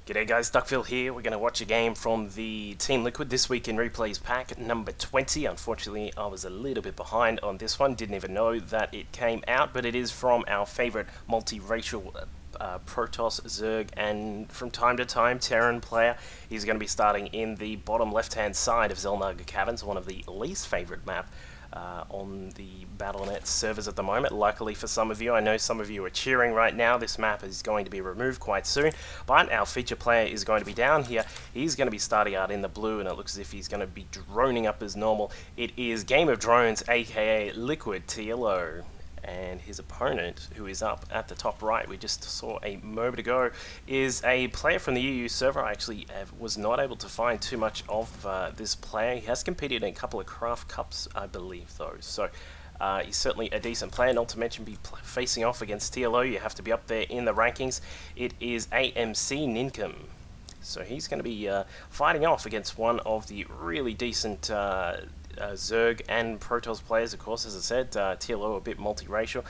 G'day guys, Duckville here. We're going to watch a game from the Team Liquid This Week in Replays pack number 20. Unfortunately, I was a little bit behind on this one. Didn't even know that it came out, but it is from our favorite multiracial Protoss, Zerg, and from time to time, Terran player. He's going to be starting in the bottom left-hand side of Zelnaga Caverns, one of the least favorite map on the Battle.net servers at the moment. Luckily for some of you, I know some of you are cheering right now. This map is going to be removed quite soon, but our feature player is going to be down here. He's going to be starting out in the blue, and it looks as if he's going to be droning up as normal. It is Game of Drones, aka Liquid TLO. And his opponent, who is up at the top right, we just saw a moment ago, is a player from the EU server. I actually was not able to find too much of this player. He has competed in a couple of Craft Cups, I believe, though. So he's certainly a decent player, not to mention be facing off against TLO. You have to be up there in the rankings. It is aMcNinkum. So he's going to be fighting off against one of the really decent Zerg and Protoss players, of course. As I said, TLO a bit multiracial.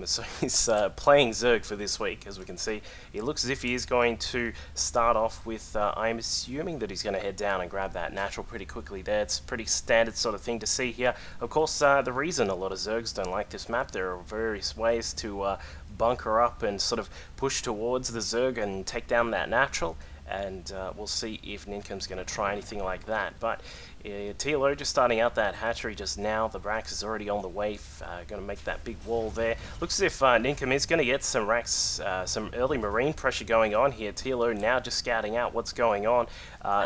So he's playing Zerg for this week, as we can see. It looks as if he is going to start off with, I'm assuming that he's going to head down and grab that natural pretty quickly there. It's a pretty standard sort of thing to see here. Of course, the reason a lot of Zergs don't like this map, there are various ways to bunker up and sort of push towards the Zerg and take down that natural. And we'll see if Ninkum's going to try anything like that. But TLO just starting out that hatchery just now. The Rax is already on the way, going to make that big wall there. Looks as if Ninkum is going to get some Rax, some early marine pressure going on here. TLO now just scouting out what's going on.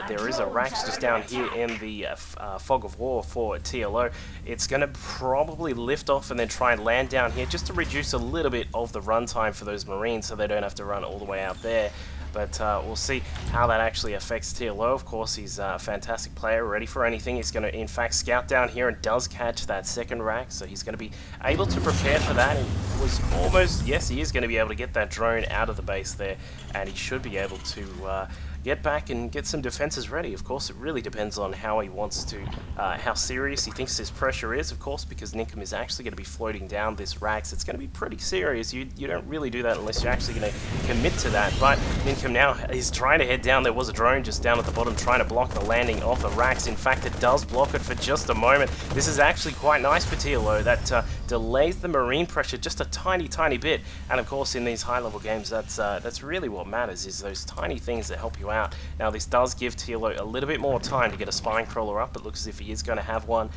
There is a Rax just down here in the fog of war for TLO. It's going to probably lift off and then try and land down here just to reduce a little bit of the runtime for those marines so they don't have to run all the way out there. But we'll see how that actually affects TLO. Of course, he's a fantastic player, ready for anything. He's going to, in fact, scout down here and does catch that second rack, so he's going to be able to prepare for that. It was almost, yes, he is going to be able to get that drone out of the base there, and he should be able to get back and get some defenses ready. Of course, it really depends on how he wants to, how serious he thinks his pressure is, of course, because Ninkum is actually going to be floating down this Rax. It's going to be pretty serious. You don't really do that unless you're actually going to commit to that. But Ninkum now is trying to head down. There was a drone just down at the bottom trying to block the landing of the Rax. In fact, it does block it for just a moment. This is actually quite nice for TLO. That delays the marine pressure just a tiny bit. And of course, in these high-level games, that's really what matters, is those tiny things that help you out. Now, this does give TLO a little bit more time to get a spine crawler up. It looks as if he is going to have one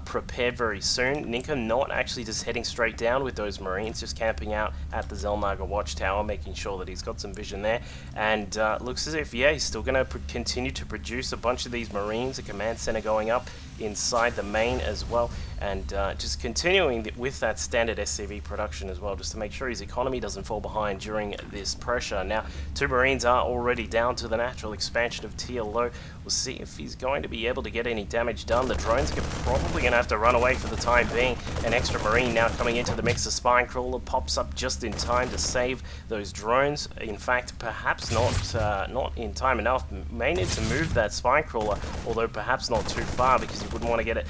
prepared very soon. Ninkum not actually just heading straight down with those marines, just camping out at the Zelnaga watchtower, making sure that he's got some vision there. And looks as if, yeah, he's still going to continue to produce a bunch of these marines, a command center going up inside the main as well, and just continuing with that standard SCV production as well, just to make sure his economy doesn't fall behind during this pressure. Now, 2 marines are already down to the natural expansion of TLO. We'll see if he's going to be able to get any damage done. The drones are probably going to have to run away for the time being. An extra marine now coming into the mix. The spine crawler pops up just in time to save those drones. In fact, perhaps not in time enough. May need to move that spine crawler, although perhaps not too far, because you wouldn't want to get it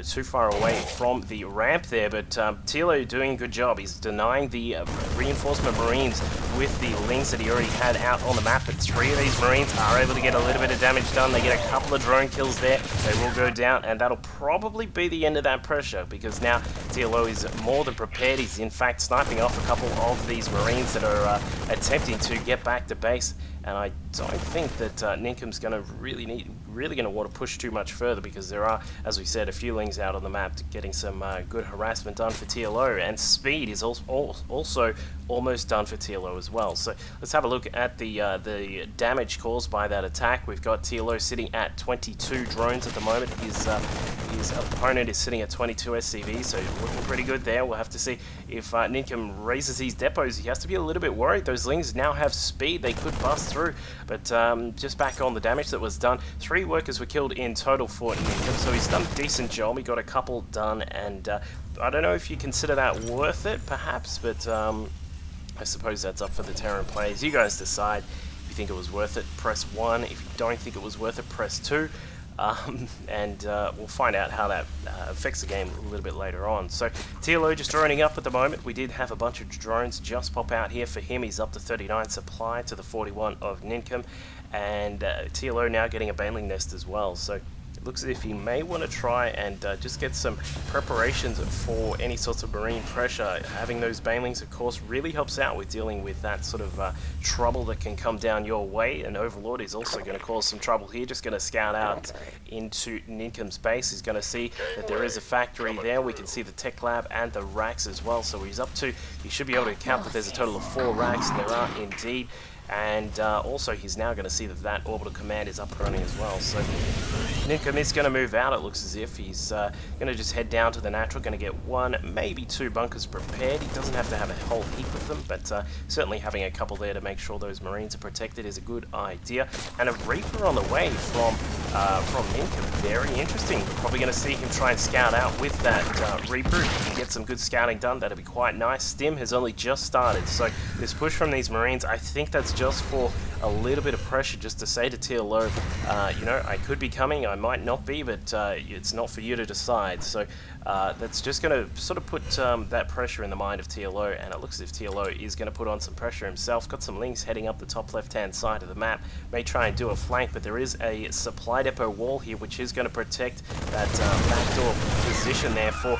too far away from the ramp there. But TLO doing a good job. He's denying the reinforcement marines with the lings that he already had out on the map. But 3 of these marines are able to get a little bit of damage done. They get a couple of drone kills there. They will go down, and that'll probably be the end of that pressure, because now TLO is more than prepared. He's in fact sniping off a couple of these marines that are attempting to get back to base. And I don't think that Ninkum's going to really going to want to push too much further, because there are, as we said, a few lings out on the map getting some good harassment done for TLO, and speed is also almost done for TLO as well. So let's have a look at the damage caused by that attack. We've got TLO sitting at 22 drones at the moment. His opponent is sitting at 22 SCV, so looking pretty good there. We'll have to see if Ninkum raises these depots. He has to be a little bit worried. Those lings now have speed. They could bust through. But just back on the damage that was done, 3 workers were killed in total for Ninkum, so he's done a decent job. He got a couple done, and I don't know if you consider that worth it, perhaps, but I suppose that's up for the Terran players. You guys decide. If you think it was worth it, press 1. If you don't think it was worth it, press 2. and we'll find out how that affects the game a little bit later on. So TLO just droning up at the moment. We did have a bunch of drones just pop out here for him. He's up to 39 supply to the 41 of aMcNinkum, and TLO now getting a baneling nest as well. So looks as if he may want to try and just get some preparations for any sorts of marine pressure. Having those banelings, of course, really helps out with dealing with that sort of trouble that can come down your way. And Overlord is also going to cause some trouble here. Just going to scout out into aMcNinkum's base. He's going to see that there is a factory there. We can see the tech lab and the racks as well. So he's up to, he should be able to count that there's a total of 4 racks, and there are indeed. And also he's now going to see that that orbital command is up and running as well. So aMcNinkum is going to move out. It looks as if he's going to just head down to the natural, going to get 1, maybe 2 bunkers prepared. He doesn't have to have a whole heap of them, but certainly having a couple there to make sure those marines are protected is a good idea. And a Reaper on the way from aMcNinkum, very interesting. We're probably going to see him try and scout out with that Reaper. If he can get some good scouting done, that'd be quite nice. Stim has only just started, so this push from these marines, I think that's just for a little bit of pressure, just to say to TLO, you know, I could be coming, I might not be, but it's not for you to decide. So that's just going to sort of put that pressure in the mind of TLO, and it looks as if TLO is going to put on some pressure himself. Got some links heading up the top left-hand side of the map. May try and do a flank, but there is a supply depot wall here, which is going to protect that backdoor position there for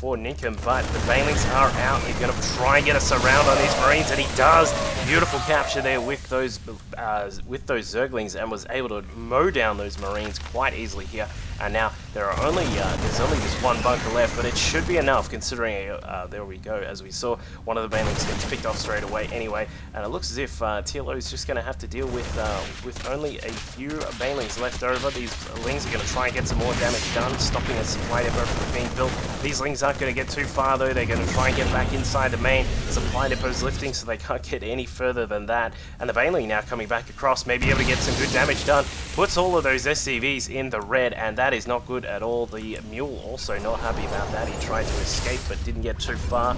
aMcNinkum, but the banelings are out. He's going to try and get a surround on these marines, and he does. Beautiful capture there with those zerglings, and was able to mow down those marines quite easily here. And now there are only there's only just 1 bunker left, but it should be enough considering there we go, as we saw one of the banelings gets picked off straight away anyway. And it looks as if TLO is just going to have to deal with only a few banelings left over. These lings are going to try and get some more damage done, stopping a supply depot from being built. These lings aren't going to get too far though. They're going to try and get back inside the main. Supply depot's lifting, so they can't get any further than that. And the baneling now coming back across, may be able to get some good damage done. Puts all of those SCVs in the red, and that is not good at all. The mule also not happy about that. He tried to escape but didn't get too far.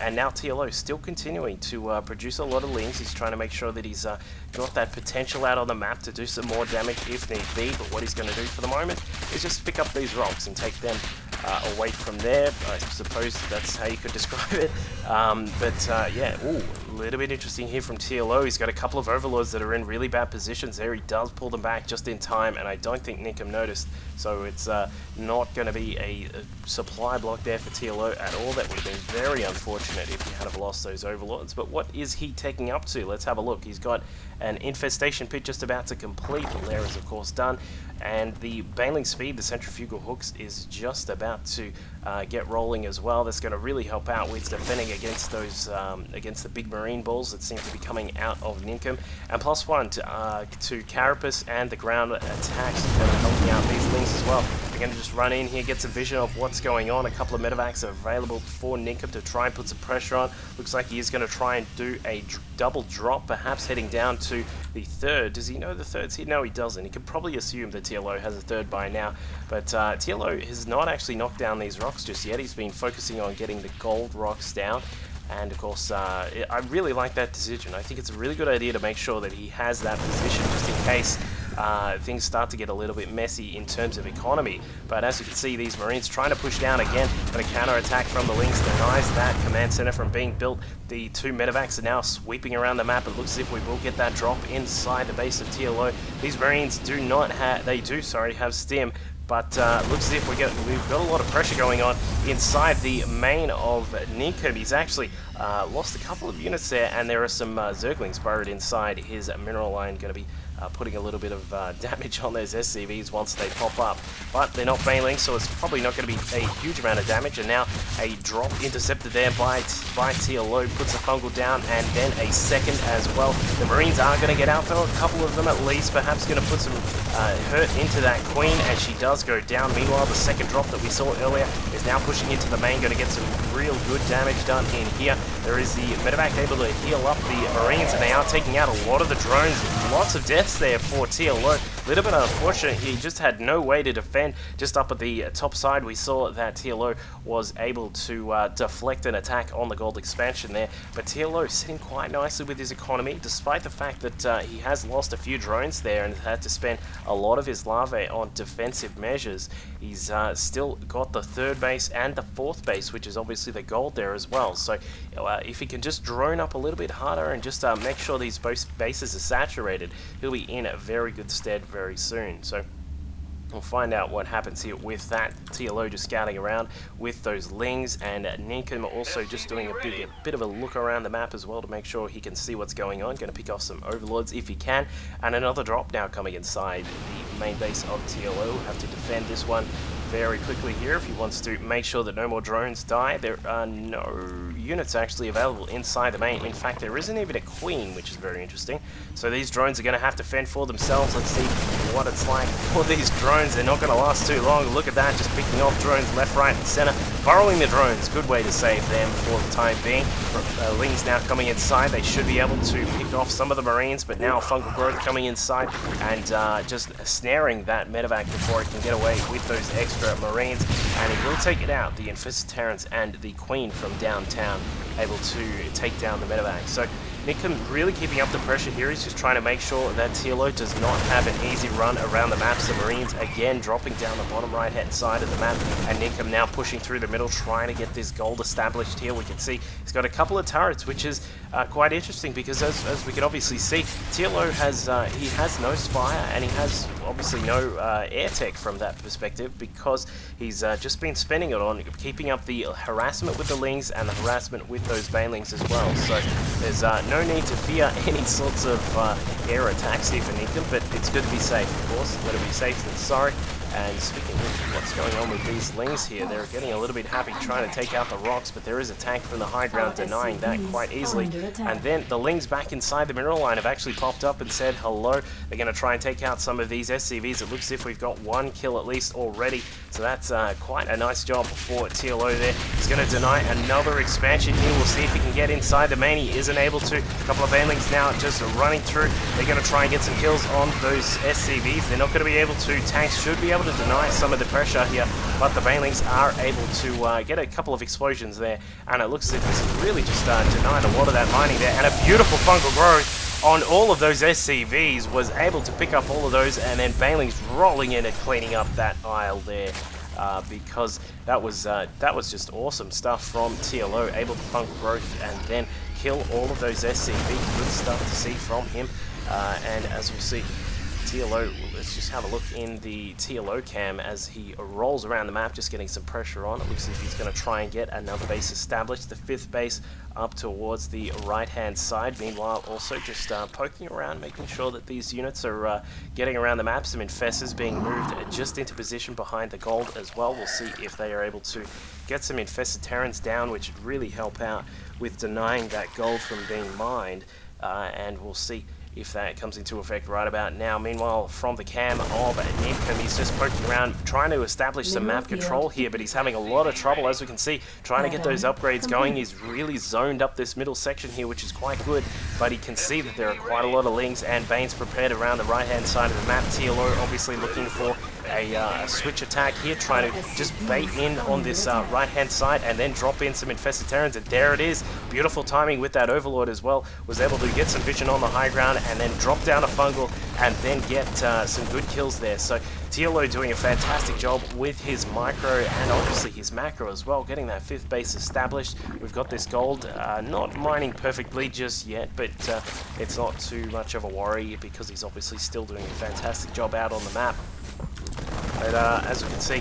And now TLO still continuing to produce a lot of lings. He's trying to make sure that he's got that potential out on the map to do some more damage if need be. But what he's going to do for the moment is just pick up these rocks and take them away from there. I suppose that's how you could describe it. Yeah, ooh, a little bit interesting here from TLO. He's got a couple of overlords that are in really bad positions there. He does pull them back just in time, and I don't think aMcNinkum noticed. So it's not going to be a supply block there for TLO at all. That would have been very unfortunate if he had have lost those overlords. But what is he taking up to? Let's have a look. He's got an infestation pit just about to complete. The lair is of course done, and the baneling speed, the centrifugal hooks, is just about to get rolling as well. That's going to really help out with defending against those against the big marine balls that seem to be coming out of aMcNinkum. And +1 to Carapace and the ground attacks that are helping out these things as well. They're going to just run in here, get some vision of what's going on. A couple of medevacs are available for aMcNinkum to try and put some pressure on. Looks like he is going to try and do a double drop, perhaps heading down to the third. Does he know the third's here? No, he doesn't. He could probably assume that TLO has a third by now, but TLO has not actually knocked down these rocks just yet. He's been focusing on getting the gold rocks down. And of course, I really like that decision. I think it's a really good idea to make sure that he has that position just in case things start to get a little bit messy in terms of economy. But as you can see, these Marines trying to push down again, but a counter-attack from the Lynx denies that command center from being built. The two medevacs are now sweeping around the map. It looks as if we will get that drop inside the base of TLO. These Marines do not have, have stim. But looks as if we've got a lot of pressure going on inside the main of aMcNinkum. He's actually lost a couple of units there, and there are some Zerglings buried inside his mineral line, going to be putting a little bit of damage on those SCVs once they pop up. But they're not failing, so it's probably not going to be a huge amount of damage. And now a drop intercepted there by TLO, puts a fungal down, and then a second as well. The Marines are going to get out though, a couple of them at least, perhaps going to put some hurt into that Queen, and she does go down. Meanwhile, the second drop that we saw earlier is now pushing into the main, going to get some real good damage done in here. There is the medevac able to heal up the Marines, and they are taking out a lot of the drones. Lots of deaths there for TLO. a little bit unfortunate. He just had no way to defend. Just up at the top side, we saw that TLO was able to deflect an attack on the gold expansion there, but TLO sitting quite nicely with his economy, despite the fact that he has lost a few drones there and had to spend a lot of his larvae on defensive measures. He's still got the third base and the fourth base, which is obviously the gold there as well. So if he can just drone up a little bit harder and just make sure these both bases are saturated, he'll be in a very good stead very soon. So we'll find out what happens here with that. TLO just scouting around with those lings, and Ninkum also just doing a bit of a look around the map as well to make sure he can see what's going on. Going to pick off some overlords if he can, and another drop now coming inside the main base of TLO. Have to defend this one very quickly here if he wants to make sure that no more drones die. There are no units actually available inside the main. In fact, there isn't even a queen, which is very interesting. So these drones are going to have to fend for themselves. Let's see what it's like for these drones. They're not going to last too long. Look at that, just picking off drones left, right, and center. Borrowing the drones, good way to save them for the time being. Lings now coming inside. They should be able to pick off some of the marines, but now fungal growth coming inside and just snaring that medevac before it can get away with those extra marines, and he will take it out. The infested Terrans and the queen from downtown able to take down the medevac. So Ninkum really keeping up the pressure here. He's just trying to make sure that TLO does not have an easy run around the map. So Marines again dropping down the bottom right hand side of the map, and Ninkum now pushing through the middle, trying to get this gold established here. We can see he's got a couple of turrets, which is quite interesting because as we can obviously see, TLO has he has no Spire, and he has obviously no air tech from that perspective, because he's just been spending it on keeping up the harassment with the Lings and the harassment with those Banelings as well. So there's no need to fear any sorts of air attacks here for Ninkum, but it's good to be safe, of course. Better be safe than sorry. And speaking of what's going on with these Lings here, they're getting a little bit happy trying to take out the rocks, but there is a tank from the high ground denying that quite easily. And then the Lings back inside the mineral line have actually popped up and said hello. They're going to try and take out some of these SCVs. It looks as if we've got one kill at least already, so that's quite a nice job for TLO there. He's going to deny another expansion here. We'll see if he can get inside the main. He isn't able to. A couple of Banelings now just running through. They're going to try and get some kills on those SCVs. They're not going to be able to. Tanks should be able to deny some of the pressure here, but the Banelings are able to get a couple of explosions there, and it looks as if this is really just denied a lot of that mining there, and a beautiful fungal growth on all of those SCVs was able to pick up all of those, and then Banelings rolling in and cleaning up that aisle there. Because that was just awesome stuff from TLO, able to fungal growth and then kill all of those SCVs. Good stuff to see from him, and as we'll see, TLO, let's just have a look in the TLO cam as he rolls around the map, just getting some pressure on. It looks as if he's going to try and get another base established, the fifth base up towards the right-hand side. Meanwhile, also just poking around, making sure that these units are getting around the map. Some infestors being moved just into position behind the gold as well. We'll see if they are able to get some infested Terrans down, which would really help out with denying that gold from being mined, and we'll see if that comes into effect right about now. Meanwhile, from the cam of aMcNinkum, he's just poking around, trying to establish some map control here, but he's having a lot of trouble, as we can see, trying to get those upgrades going. He's really zoned up this middle section here, which is quite good, but he can see that there are quite a lot of Lings and Banes prepared around the right-hand side of the map. TLO obviously looking for a switch attack here, trying to just bait in on this right-hand side and then drop in some infested Terrans, and there it is. Beautiful timing with that Overlord as well. Was able to get some vision on the high ground and then drop down a fungal and then get some good kills there. So TLO doing a fantastic job with his micro and obviously his macro as well, getting that fifth base established. We've got this gold, not mining perfectly just yet, but it's not too much of a worry because he's obviously still doing a fantastic job out on the map. But as we can see,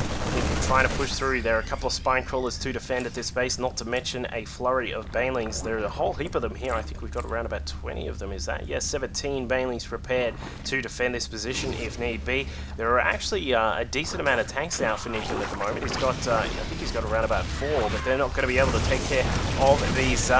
trying to push through. There are a couple of spine crawlers to defend at this base, not to mention a flurry of Banelings. There are a whole heap of them here. I think we've got around about 20 of them, is that? Yes, 17 Banelings prepared to defend this position if need be. There are actually a decent amount of tanks out for Ninkum at the moment. He's got, I think he's got around about 4, but they're not going to be able to take care of these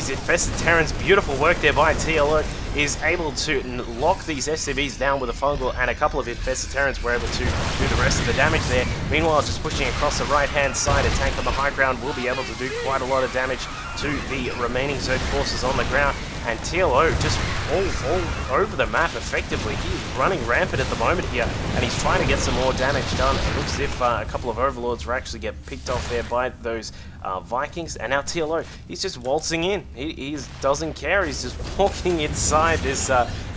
infested Terrans. Beautiful work there by TLO. Is able to lock these SCVs down with a fungal, and a couple of infested Terrans were able to do the rest of the damage there. Meanwhile, just pushing across the right-hand side, a tank on the high ground will be able to do quite a lot of damage to the remaining Zerg forces on the ground, and TLO just all over the map effectively. He's running rampant at the moment here, and he's trying to get some more damage done. It looks as if a couple of Overlords will actually get picked off there by those Vikings, and now TLO, he's just waltzing in. He doesn't care. He's just walking inside this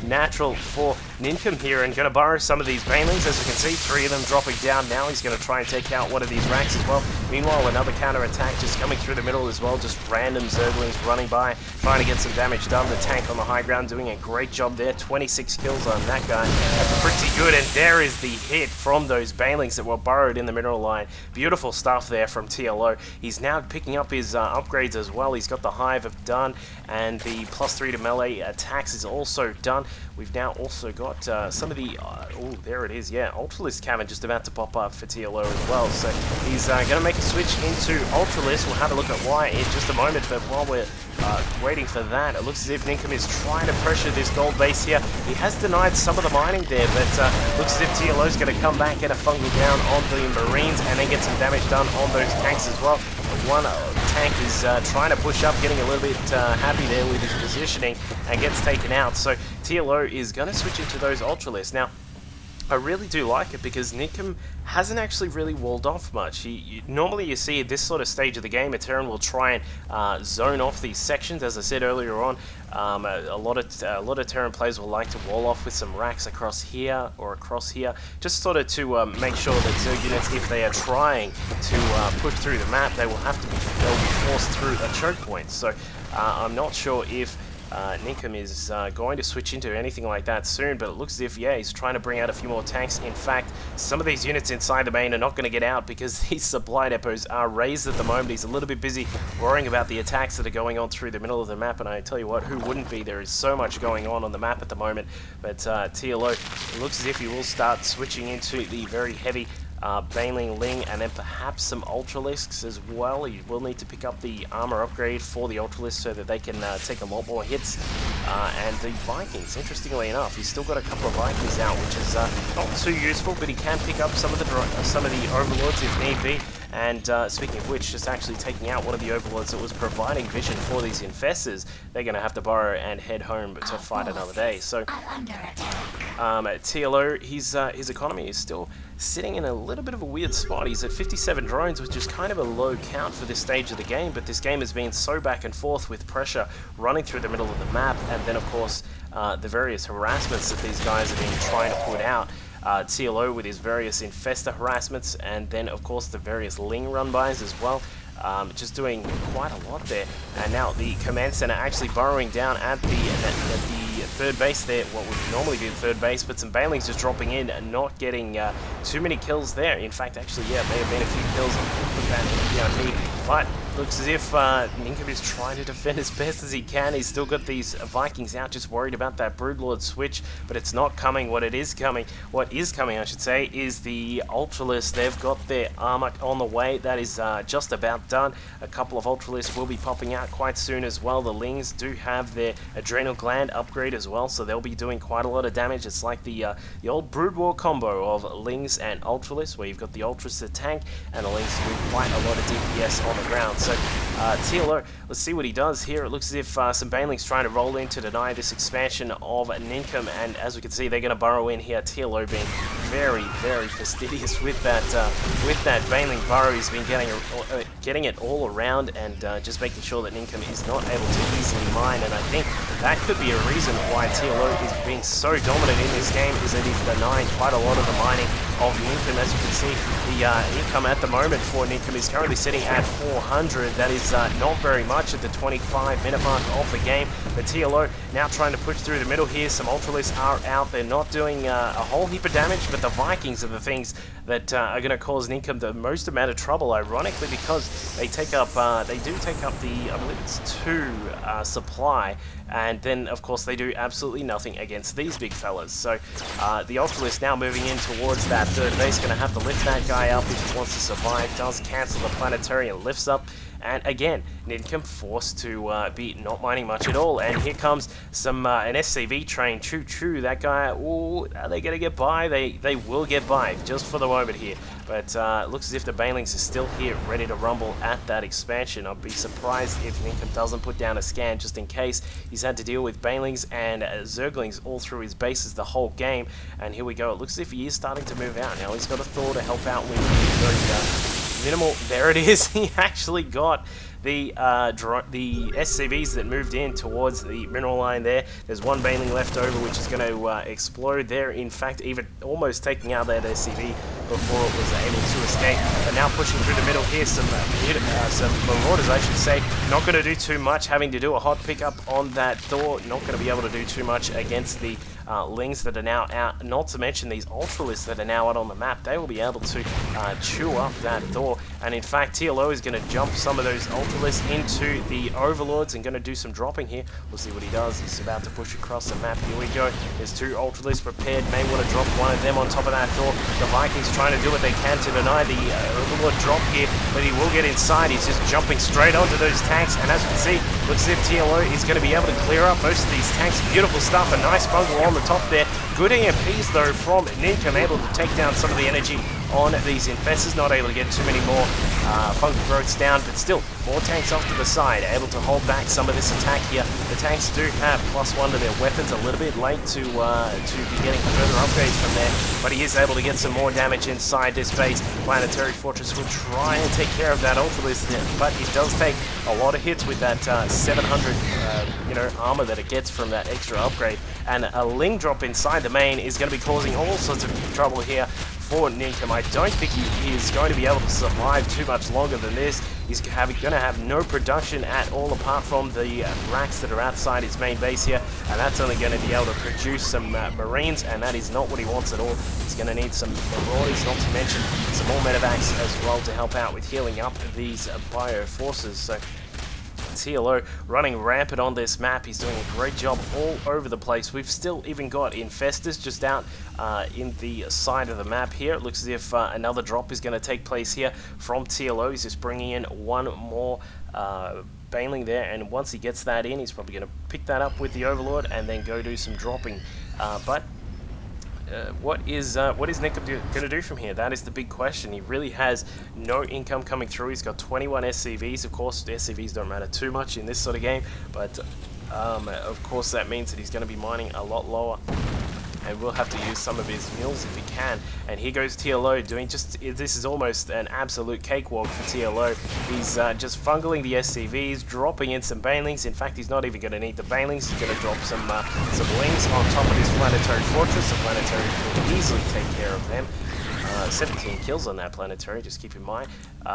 natural for Ninkum here, and going to borrow some of these Banelings. As you can see, 3 of them dropping down now. He's going to try and take out one of these racks as well. Meanwhile, another counter attack just coming through the middle as well. Just random Zerglings running by, trying to get some damage done. The tank on the high ground doing a great job there. 26 kills on that guy. That's pretty good, and there is the hit from those Banelings that were burrowed in the mineral line. Beautiful stuff there from TLO. He's now picking up his upgrades as well. He's got the Hive done, and the +3 to melee attacks is also done. We've now also got some of the... oh, there it is, yeah. Ultralisk Cavern just about to pop up for TLO as well. So he's going to make a switch into Ultralisk. We'll have a look at why in just a moment, but while we're waiting for that, it looks as if Ninkum is trying to pressure this gold base here. He has denied some of the mining there, but looks as if TLO is going to come back, get a fungal down on the Marines, and then get some damage done on those tanks as well. One tank is trying to push up, getting a little bit happy there with his positioning, and gets taken out. So TLO is going to switch into those Ultralisks. Now, I really do like it because Ninkum hasn't actually really walled off much. Normally you see at this sort of stage of the game, a Terran will try and zone off these sections. As I said earlier on, a lot of Terran players will like to wall off with some racks across here or across here, just sort of to make sure that Zerg units, if they are trying to push through the map, they'll be forced through a choke point. So I'm not sure if Ninkum is going to switch into anything like that soon, but it looks as if, yeah, he's trying to bring out a few more tanks. In fact, some of these units inside the main are not going to get out because these supply depots are raised at the moment. He's a little bit busy worrying about the attacks that are going on through the middle of the map, and I tell you what, who wouldn't be? There is so much going on the map at the moment, but TLO, it looks as if he will start switching into the very heavy Baneling Ling, and then perhaps some Ultralisks as well. You will need to pick up the armor upgrade for the Ultralisks so that they can take a lot more hits. And the Vikings, interestingly enough, he's still got a couple of Vikings out, which is not too useful, but he can pick up some of the Overlords if need be. And speaking of which, just actually taking out one of the Overlords that was providing vision for these Infestors, they're going to have to borrow and head home to fight another day. So TLO, his economy is still sitting in a little bit of a weird spot. He's at 57 drones, which is kind of a low count for this stage of the game, but this game has been so back and forth with pressure running through the middle of the map, and then of course the various harassments that these guys have been trying to put out. TLO with his various Infestor harassments, and then of course the various Ling run-bys as well. Just doing quite a lot there. And now the command center actually burrowing down at the third base there, what would normally be the third base, but some Banelings just dropping in and not getting too many kills there. In fact, actually, yeah, may have been a few kills with that PRP, but looks as if Ninkum is trying to defend as best as he can. He's still got these Vikings out, just worried about that Broodlord switch, but it's not coming. What is coming, I should say, is the Ultralisk. They've got their armor on the way. That is just about done. A couple of Ultralisks will be popping out quite soon as well. The Lings do have their Adrenal Gland upgrade as well, so they'll be doing quite a lot of damage. It's like the old Brood War combo of Lings and Ultralisks, where you've got the Ultras to tank and the Lings do quite a lot of DPS on the ground. So TLO, let's see what he does here. It looks as if some Banelings trying to roll in to deny this expansion of Ninkum, and as we can see, they're going to burrow in here. TLO being very, very fastidious with that Baneling burrow. He's been getting it all around and just making sure that Ninkum is not able to easily mine, and I think that could be a reason why TLO is being so dominant in this game, is that he's denying quite a lot of the mining of Ninkum. As you can see, the income at the moment for Ninkum is currently sitting at 400. That is not very much at the 25-minute mark of the game. But TLO now trying to push through the middle here. Some Ultralisks are out. They're not doing a whole heap of damage, but the Vikings are the things that are going to cause Ninkum the most amount of trouble, ironically, because they do take up the, I believe it's 2 supply, and then of course they do absolutely nothing against these big fellas. So the Ultralisk now moving in towards that third base, going to have to lift that guy up if he wants to survive. Does cancel the planetary and lifts up. And again, Ninkum forced to be not mining much at all. And here comes some an SCV train. Choo choo, that guy. Ooh, are they going to get by? They will get by just for the moment here. but it looks as if the Banelings are still here, ready to rumble at that expansion. I'd be surprised if Ninkum doesn't put down a scan just in case. He's had to deal with Banelings and Zerglings all through his bases the whole game, and here we go. It looks as if he is starting to move out now. He's got a Thor to help out with very minimal. There it is. He actually got the SCVs that moved in towards the mineral line there. There's one Baneling left over, which is going to explode there. In fact, even almost taking out that SCV before it was able to escape. But now pushing through the middle here, some Marauders, I should say. Not going to do too much, having to do a hot pickup on that Thor. Not going to be able to do too much against the Lings that are now out, not to mention these Ultralists that are now out on the map. They will be able to chew up that Thor, and in fact TLO is going to jump some of those Ultralists into the Overlords and going to do some dropping here. We'll see what he does. He's about to push across the map. Here we go. There's two Ultralists prepared. May want to drop one of them on top of that Thor. The Vikings trying to do what they can to deny the Overlord drop here, but he will get inside. He's just jumping straight onto those tanks, and as you can see, looks as if TLO is going to be able to clear up most of these tanks. Beautiful stuff. A nice bungle on the top there. Good EMPs though from Ninkum, able to take down some of the energy on these Infestors. Not able to get too many more fungal growths down, but still more tanks off to the side, able to hold back some of this attack here. The tanks do have +1 to their weapons, a little bit late to be getting further upgrades from there, but he is able to get some more damage inside this base. Planetary Fortress will try and take care of that Ultralist, but it does take a lot of hits with that 700 armor that it gets from that extra upgrade, and a Ling drop inside the main is going to be causing all sorts of trouble here for Ninkum. I don't think he is going to be able to survive too much longer than this. He's going to have no production at all apart from the racks that are outside his main base here, and that's only going to be able to produce some Marines, and that is not what he wants at all. He's going to need some Marauders, not to mention some more medevacs as well to help out with healing up these bio forces. So TLO running rampant on this map. He's doing a great job all over the place. We've still even got Infestors just out in the side of the map here. It looks as if another drop is going to take place here from TLO. He's just bringing in one more Baneling there, and once he gets that in, he's probably going to pick that up with the Overlord and then go do some dropping. What is Ninkum going to do from here? That is the big question. He really has no income coming through. He's got 21 SCVs. Of course, the SCVs don't matter too much in this sort of game, but of course that means that he's going to be mining a lot lower, and will have to use some of his mills if he can. And here goes TLO doing this is almost an absolute cakewalk for TLO. He's just fungling the SCVs, dropping in some Banelings. In fact, he's not even going to need the Banelings. He's going to drop some Lings on top of this Planetary Fortress. The Planetary will easily take care of them. 17 kills on that Planetary, just keep in mind.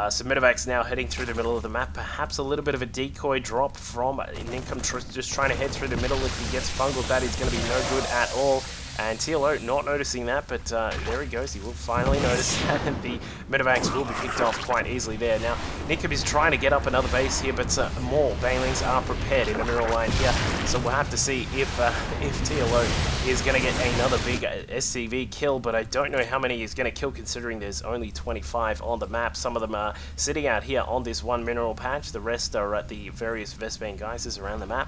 Some Medevacs now heading through the middle of the map. Perhaps a little bit of a decoy drop from Ninkum, just trying to head through the middle. If he gets fungled, that is going to be no good at all. And TLO not noticing that, but there he goes. He will finally notice that, and the Medevacs will be picked off quite easily there. Now, Ninkum is trying to get up another base here, but more Banelings are prepared in the mineral line here. So we'll have to see if TLO is going to get another big SCV kill, but I don't know how many he's going to kill considering there's only 25 on the map. Some of them are sitting out here on this one mineral patch. The rest are at the various Vespane geysers around the map.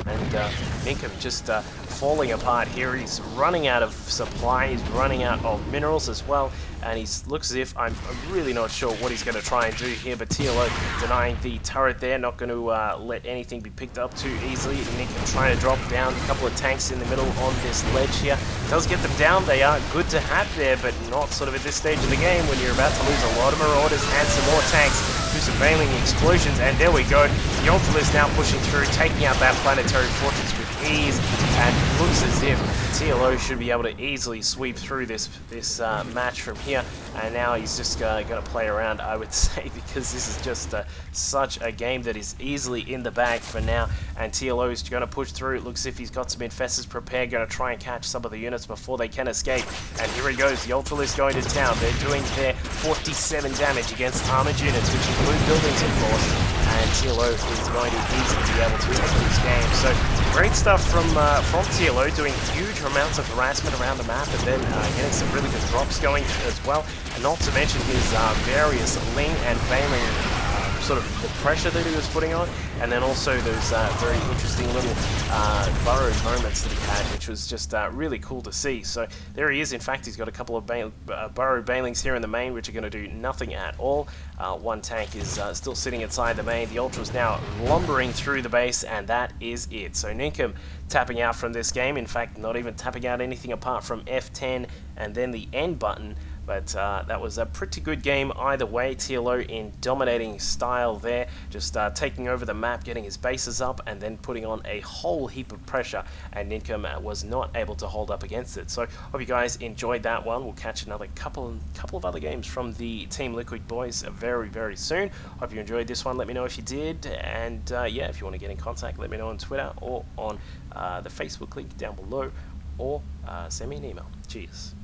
And Ninkum just falling apart here. He's running out of supply, he's running out of minerals as well, and he looks as if I'm really not sure what he's going to try and do here, but TLO denying the turret there, not going to let anything be picked up too easily. Ninkum trying to drop down a couple of tanks in the middle on this ledge here. Does get them down. They are good to have there, but not sort of at this stage of the game when you're about to lose a lot of Marauders and some more tanks. Do some Baneling explosions, and there we go. The Ultralist now pushing through, taking out that Planetary Fortress with ease, and it looks as if TLO should be able to easily sweep through this match from here. And now he's just going to play around, I would say, because this is just such a game that is easily in the bag for now. And TLO is going to push through. It looks as if he's got some Infestors prepared, going to try and catch some of the units before they can escape. And here he goes, the Ultralist going to town. They're doing their 47 damage against armored units, which include buildings, of course. And TLO is going to easily be able to take this game. So great stuff from TLO, doing huge amounts of harassment around the map, and then getting some really good drops going as well. And not to mention his various Ling and Baneling sort of the pressure that he was putting on, and then also those very interesting little burrow moments that he had, which was just really cool to see. So there he is. In fact, he's got a couple of burrow banelings here in the main, which are going to do nothing at all. One tank is still sitting inside the main. The Ultra's now lumbering through the base, and that is it. So aMcNinkum tapping out from this game. In fact, not even tapping out anything apart from F10 and then the end button. But that was a pretty good game either way. TLO in dominating style there, just taking over the map, getting his bases up, and then putting on a whole heap of pressure, and aMcNinkum was not able to hold up against it. So hope you guys enjoyed that one. We'll catch another couple of other games from the Team Liquid boys very, very soon. Hope you enjoyed this one. Let me know if you did, and yeah, if you want to get in contact, let me know on Twitter or on the Facebook link down below, or send me an email. Cheers.